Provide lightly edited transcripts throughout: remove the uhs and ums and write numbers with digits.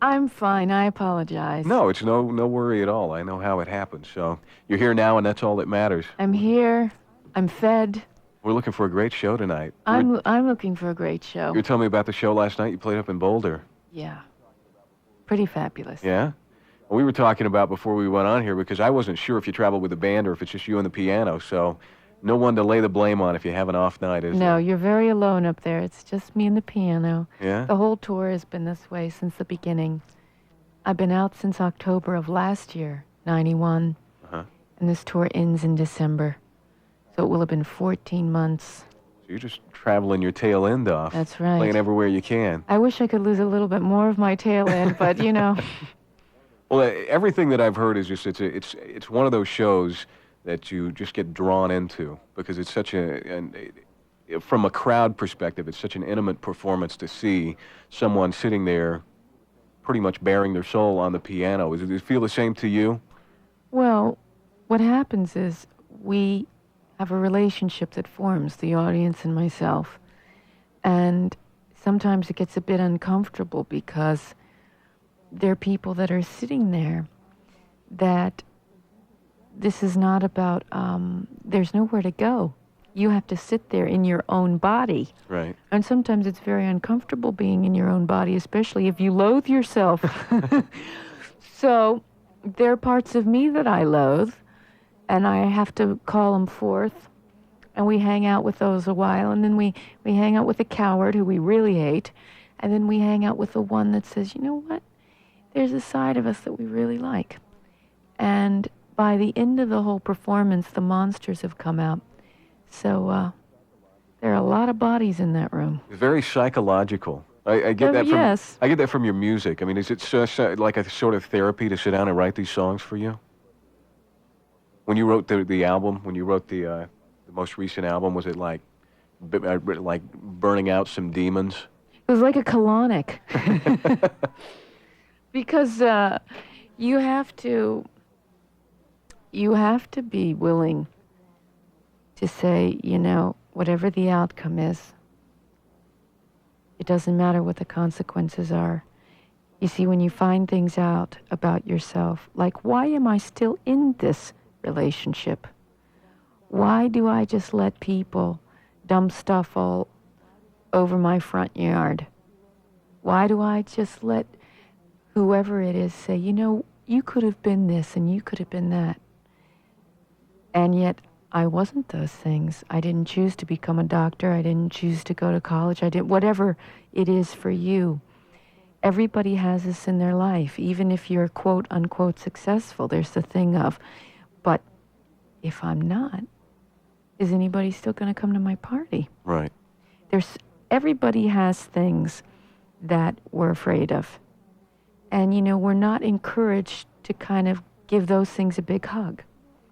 I'm fine. I apologize. No, it's no worry at all. I know how it happens. So you're here now, and that's all that matters. I'm here. I'm fed. We're looking for a great show tonight. I'm looking for a great You show. were telling me about the show last night. You played up in Boulder. Yeah. Pretty fabulous. Yeah? Well, we were talking about before we went on here because I wasn't sure if you traveled with a band or if it's just you and the piano. So no one to lay the blame on if you have an off night, is No, there? you're very alone up there. It's just me and the piano. Yeah? The whole tour has been this way since the beginning. I've been out since October of last year, 91, Uh-huh. and this tour ends in December. So it will have been 14 months. So you're just traveling your tail end off. That's right. Playing everywhere you can. I wish I could lose a little bit more of my tail end, but you know. Well, everything that I've heard is just it's one of those shows that you just get drawn into because it's such from a crowd perspective, it's such an intimate performance to see someone sitting there pretty much bearing their soul on the piano. Does it feel the same to you? Well, what happens is we have a relationship that forms, the audience and myself. And sometimes it gets a bit uncomfortable because there are people that are sitting there that this is not about, there's nowhere to go. You have to sit there in your own body. Right. And sometimes it's very uncomfortable being in your own body, especially if you loathe yourself. So there are parts of me that I loathe, and I have to call them forth. And we hang out with those a while, and then we hang out with the coward who we really hate, and then we hang out with the one that says, you know what, there's a side of us that we really like. And by the end of the whole performance, the monsters have come out. So there are a lot of bodies in that room. It's very psychological. I get that from yes. I get that from your music. I mean, is it like a sort of therapy to sit down and write these songs for you? When you wrote the album, when you wrote the most recent album, was it like burning out some demons? It was like a colonic. Because you have to be willing to say, you know, whatever the outcome is, it doesn't matter what the consequences are. You see, when you find things out about yourself, like, why am I still in this relationship? Why do I just let people dump stuff all over my front yard? Why do I just let whoever it is say, you know, you could have been this and you could have been that? And yet I wasn't those things. I didn't choose to become a doctor. I didn't choose to go to college. I didn't, whatever it is for you. Everybody has this in their life. Even if you're quote unquote successful, there's the thing of, but if I'm not, is anybody still going to come to my party? Right. Everybody has things that we're afraid of. And, you know, we're not encouraged to kind of give those things a big hug.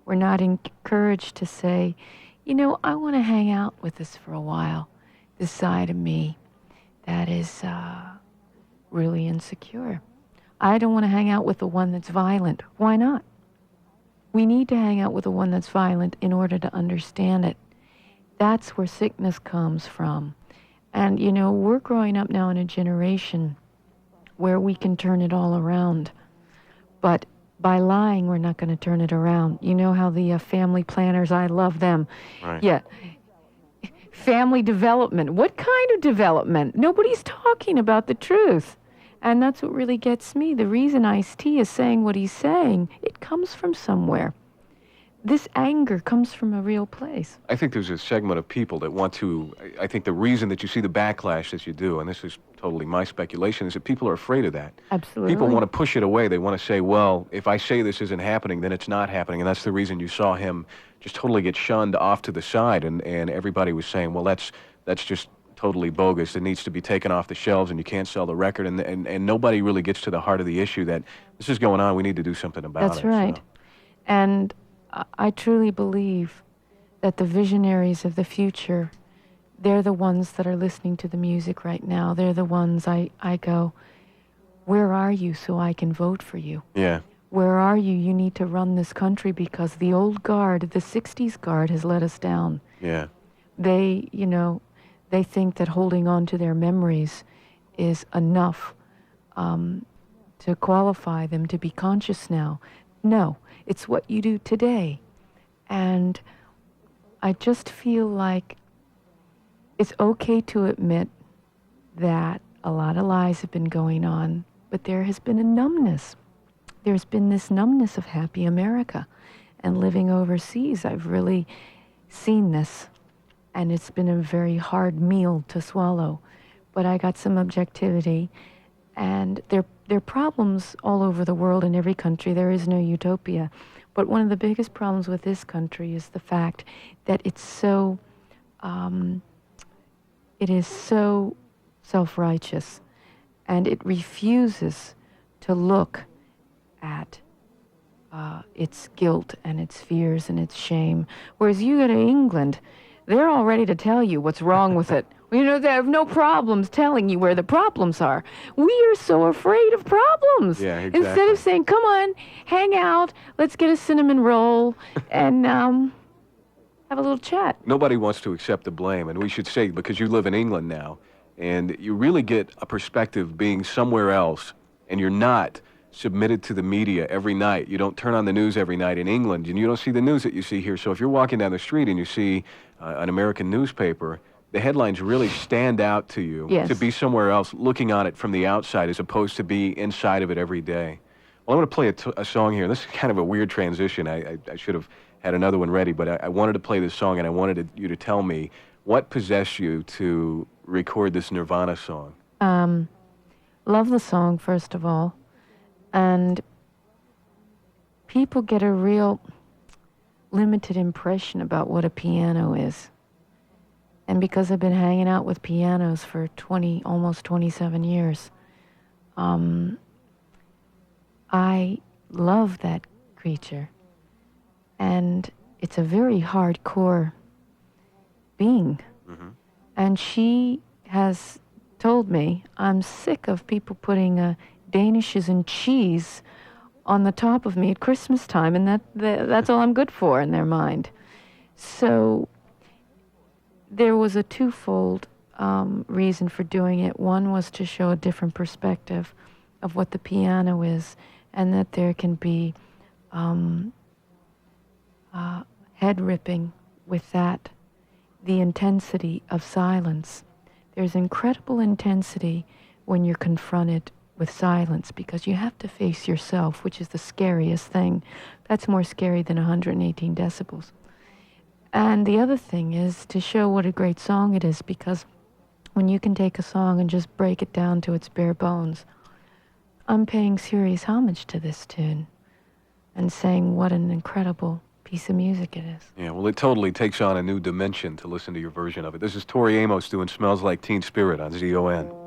We're not encouraged to say, you know, I want to hang out with this for a while, this side of me that is really insecure. I don't want to hang out with the one that's violent. Why not? We need to hang out with the one that's violent in order to understand it. That's where sickness comes from. And, you know, we're growing up now in a generation where we can turn it all around. But by lying, we're not going to turn it around. You know how the family planners, I love them. Right. Yeah. Family development. What kind of development? Nobody's talking about the truth. And that's what really gets me. The reason Ice-T is saying what he's saying, it comes from somewhere. This anger comes from a real place. I think there's a segment of people that want to, I think the reason that you see the backlash that you do, and this is totally my speculation, is that people are afraid of that. Absolutely. People want to push it away. They want to say, well, if I say this isn't happening, then it's not happening. And that's the reason you saw him just totally get shunned off to the side. And everybody was saying, well, that's just totally bogus. It needs to be taken off the shelves and you can't sell the record. And nobody really gets to the heart of the issue that this is going on. We need to do something about it. That's right. So. And I truly believe that the visionaries of the future, they're the ones that are listening to the music right now. They're the ones I go, where are you so I can vote for you? Yeah. Where are you? You need to run this country because the old guard, the 60s guard has let us down. Yeah. They, you know, they think that holding on to their memories is enough. to qualify them to be conscious now. No, it's what you do today. And I just feel like it's okay to admit that a lot of lies have been going on, but there has been a numbness. There's been this numbness of happy America. And living overseas, I've really seen this. And it's been a very hard meal to swallow. But I got some objectivity. And there are problems all over the world in every country. There is no utopia. But one of the biggest problems with this country is the fact that it is so self-righteous, and it refuses to look at its guilt and its fears and its shame. Whereas you go to England, they're all ready to tell you what's wrong with it. You know, they have no problems telling you where the problems are. We are so afraid of problems. Yeah, exactly. Instead of saying, come on, hang out, let's get a cinnamon roll and have a little chat. Nobody wants to accept the blame, and we should say, because you live in England now, and you really get a perspective being somewhere else, and you're not submitted to the media every night. You don't turn on the news every night in England, and you don't see the news that you see here. So if you're walking down the street and you see an American newspaper, the headlines really stand out to you. Yes. To be somewhere else, looking on it from the outside, as opposed to be inside of it every day. Well, I'm going to play a song here. This is kind of a weird transition. I should have had another one ready, but I wanted to play this song, and I wanted you to tell me what possessed you to record this Nirvana song. Love the song, first of all. And people get a real limited impression about what a piano is. And because I've been hanging out with pianos for almost 27 years, I love that creature. And it's a very hardcore being. Mm-hmm. And she has told me, I'm sick of people putting Danishes and cheese on the top of me at Christmas time, and that's all I'm good for in their mind. So there was a twofold reason for doing it. One was to show a different perspective of what the piano is, and that there can be head ripping with that, the intensity of silence. There's incredible intensity when you're confronted with silence, because you have to face yourself, which is the scariest thing. That's more scary than 118 decibels. And the other thing is to show what a great song it is, because when you can take a song and just break it down to its bare bones, I'm paying serious homage to this tune and saying what an incredible piece of music it is. Yeah, well, it totally takes on a new dimension to listen to your version of it. This is Tori Amos doing Smells Like Teen Spirit on KZON.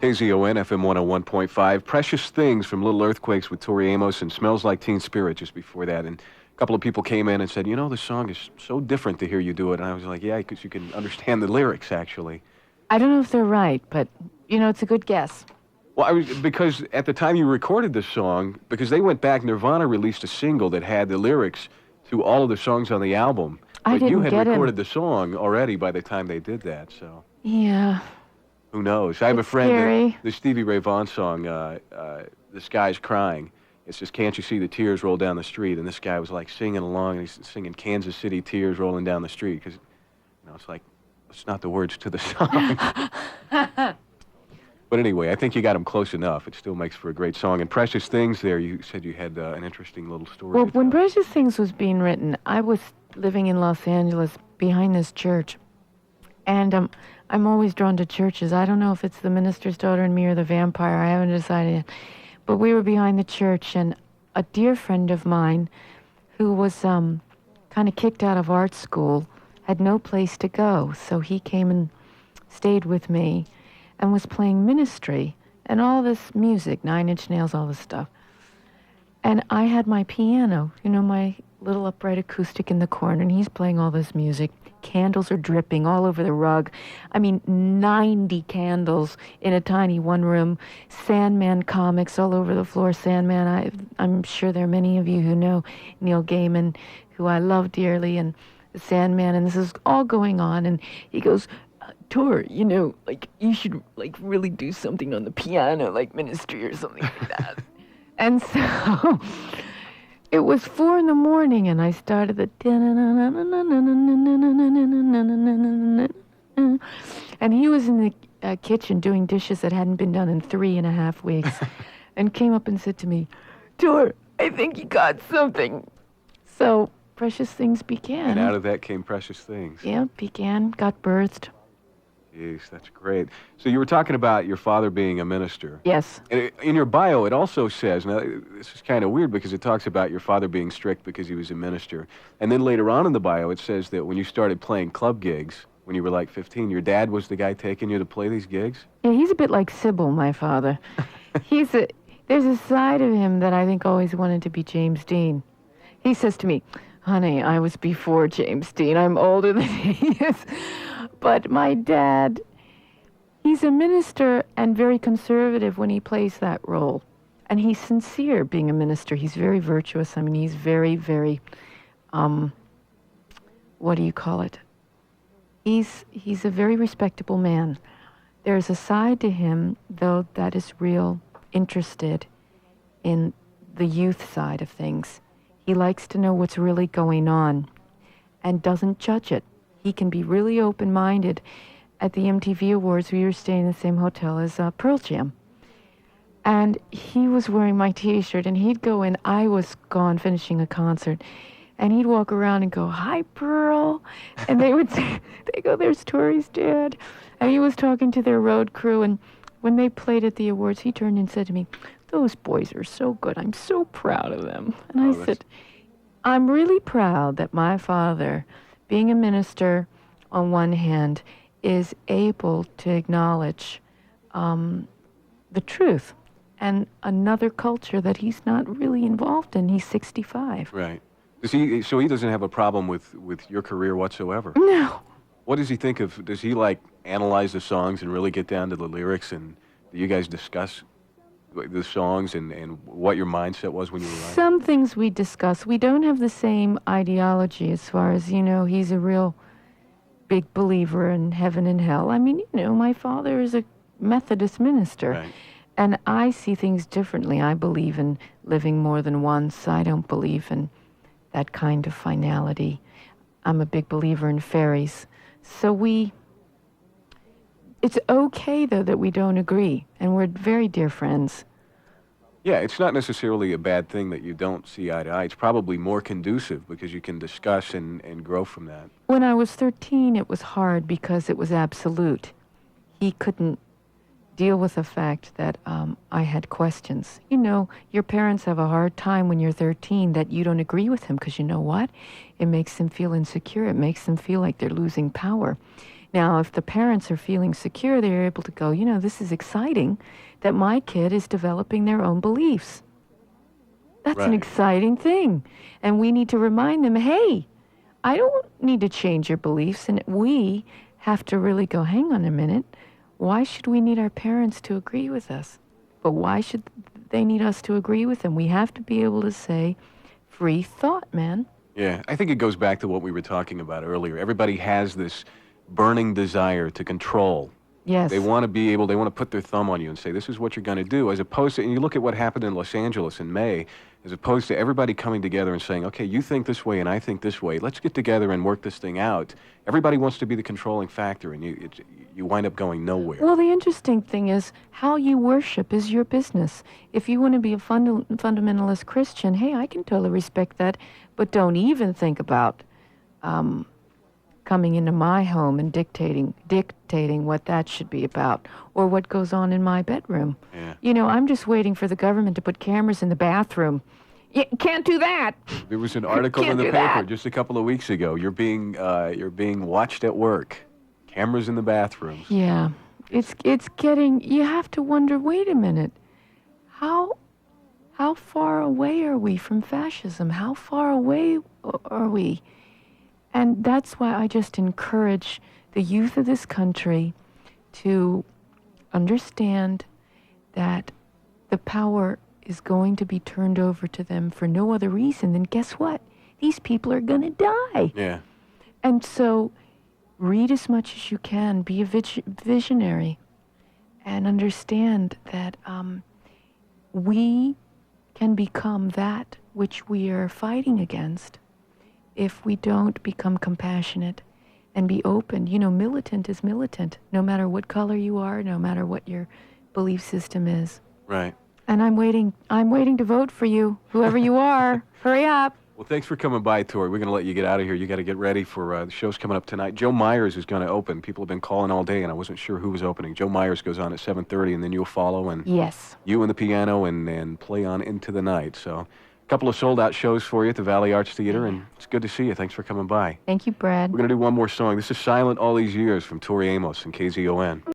KZON FM 101.5. Precious Things from Little Earthquakes with Tori Amos and Smells Like Teen Spirit just before that. And a couple of people came in and said, you know, the song is so different to hear you do it. And I was like, yeah, because you can understand the lyrics, actually. I don't know if they're right, but, you know, it's a good guess. Well, because at the time you recorded this song, because they went back, Nirvana released a single that had the lyrics to all of the songs on the album. I But you didn't had get recorded the song already by the time they did that, so Yeah. who knows? I have a It's friend, scary. the Stevie Ray Vaughan song, The Sky's Crying. It's just, can't you see the tears roll down the street? And this guy was like singing along, and he's singing Kansas City Tears Rolling Down the Street, because, you know, it's like, it's not the words to the song. But anyway, I think you got him close enough. It still makes for a great song. And Precious Things there, you said you had an interesting little story. Well, to when tell. Precious Things was being written, I was living in Los Angeles behind this church. And I'm always drawn to churches. I don't know if it's the minister's daughter in me or the vampire. I haven't decided yet. But we were behind the church, and a dear friend of mine who was kind of kicked out of art school had no place to go. So he came and stayed with me and was playing Ministry and all this music, Nine Inch Nails, all this stuff. And I had my piano, you know, my little upright acoustic in the corner, and he's playing all this music. Candles are dripping all over the rug. I mean, 90 candles in a tiny one room. Sandman comics all over the floor. Sandman, I'm sure there are many of you who know Neil Gaiman, who I love dearly, and the Sandman, and this is all going on. And he goes, Tori, you know, like, you should, like, really do something on the piano, like Ministry or something like that. And so it was 4 a.m, and I started the and he was in the kitchen doing dishes that hadn't been done in 3.5 weeks and came up and said to me, Tor, I think you got something. So Precious Things began. And out of that came Precious Things. Yeah, began, got birthed. Jeez, that's great. So you were talking about your father being a minister. Yes. And in your bio, it also says, now this is kind of weird because it talks about your father being strict because he was a minister. And then later on in the bio, it says that when you started playing club gigs, when you were like 15, your dad was the guy taking you to play these gigs? Yeah, he's a bit like Sybil, my father. There's a side of him that I think always wanted to be James Dean. He says to me, honey, I was before James Dean. I'm older than he is. But my dad, he's a minister and very conservative when he plays that role. And he's sincere being a minister. He's very virtuous. I mean, he's very, very, what do you call it? He's a very respectable man. There's a side to him, though, that is real interested in the youth side of things. He likes to know what's really going on and doesn't judge it. He can be really open-minded. At the MTV Awards, we were staying in the same hotel as Pearl Jam. And he was wearing my T-shirt, and he'd go in. I was gone finishing a concert. And he'd walk around and go, hi, Pearl. And they would say, they go, there's Tori's dad. And he was talking to their road crew. And when they played at the awards, he turned and said to me, those boys are so good. I'm so proud of them. And I said, I'm really proud that my father, being a minister on one hand, is able to acknowledge the truth and another culture that he's not really involved in. He's 65. Right. So he doesn't have a problem with your career whatsoever? No. What does he think of, does he like analyze the songs and really get down to the lyrics, and do you guys discuss the songs and what your mindset was when you were writing? Some things we discuss. We don't have the same ideology as far as, you know, he's a real big believer in heaven and hell. I mean, you know, my father is a Methodist minister. Right. And I see things differently. I believe in living more than once. I don't believe in that kind of finality. I'm a big believer in fairies. So it's okay, though, that we don't agree. And we're very dear friends. Yeah, it's not necessarily a bad thing that you don't see eye to eye. It's probably more conducive because you can discuss and grow from that. When I was 13, it was hard because it was absolute. He couldn't deal with the fact that I had questions. You know, your parents have a hard time when you're 13 that you don't agree with him because you know what? It makes them feel insecure. It makes them feel like they're losing power. Now, if the parents are feeling secure, they're able to go, you know, this is exciting that my kid is developing their own beliefs. That's an exciting thing. And we need to remind them, hey, I don't need to change your beliefs. And we have to really go, hang on a minute. Why should we need our parents to agree with us? But why should they need us to agree with them? We have to be able to say, free thought, man. Yeah, I think it goes back to what we were talking about earlier. Everybody has this burning desire to control. Yes. They want to put their thumb on you and say, this is what you're going to do, as opposed to, and you look at what happened in Los Angeles in May, as opposed to everybody coming together and saying, okay, you think this way and I think this way. Let's get together and work this thing out. Everybody wants to be the controlling factor, and you wind up going nowhere. Well, the interesting thing is how you worship is your business. If you want to be a fundamentalist Christian, hey, I can totally respect that, but don't even think about coming into my home and dictating what that should be about or what goes on in my bedroom. Yeah. You know, I'm just waiting for the government to put cameras in the bathroom. You can't do that. There was an article in the paper just a couple of weeks ago. You're being watched at work. Cameras in the bathrooms. Yeah. It's getting, you have to wonder, wait a minute. How How far away are we from fascism? How far away are we? And that's why I just encourage the youth of this country to understand that the power is going to be turned over to them for no other reason than, guess what? These people are going to die. Yeah. And so read as much as you can, be a visionary, and understand that we can become that which we are fighting against if we don't become compassionate and be open. You know, militant is militant, no matter what color you are, no matter what your belief system is. Right. And I'm waiting to vote for you, whoever you are. Hurry up. Well, thanks for coming by, Tori. We're going to let you get out of here. You got to get ready for the show's coming up tonight. Joe Myers is going to open. People have been calling all day, and I wasn't sure who was opening. Joe Myers goes on at 7:30, and then you'll follow, and Yes. you and the piano, and play on into the night. So a couple of sold-out shows for you at the Valley Arts Theater, and it's good to see you. Thanks for coming by. Thank you, Brad. We're going to do one more song. This is Silent All These Years from Tori Amos and KZON.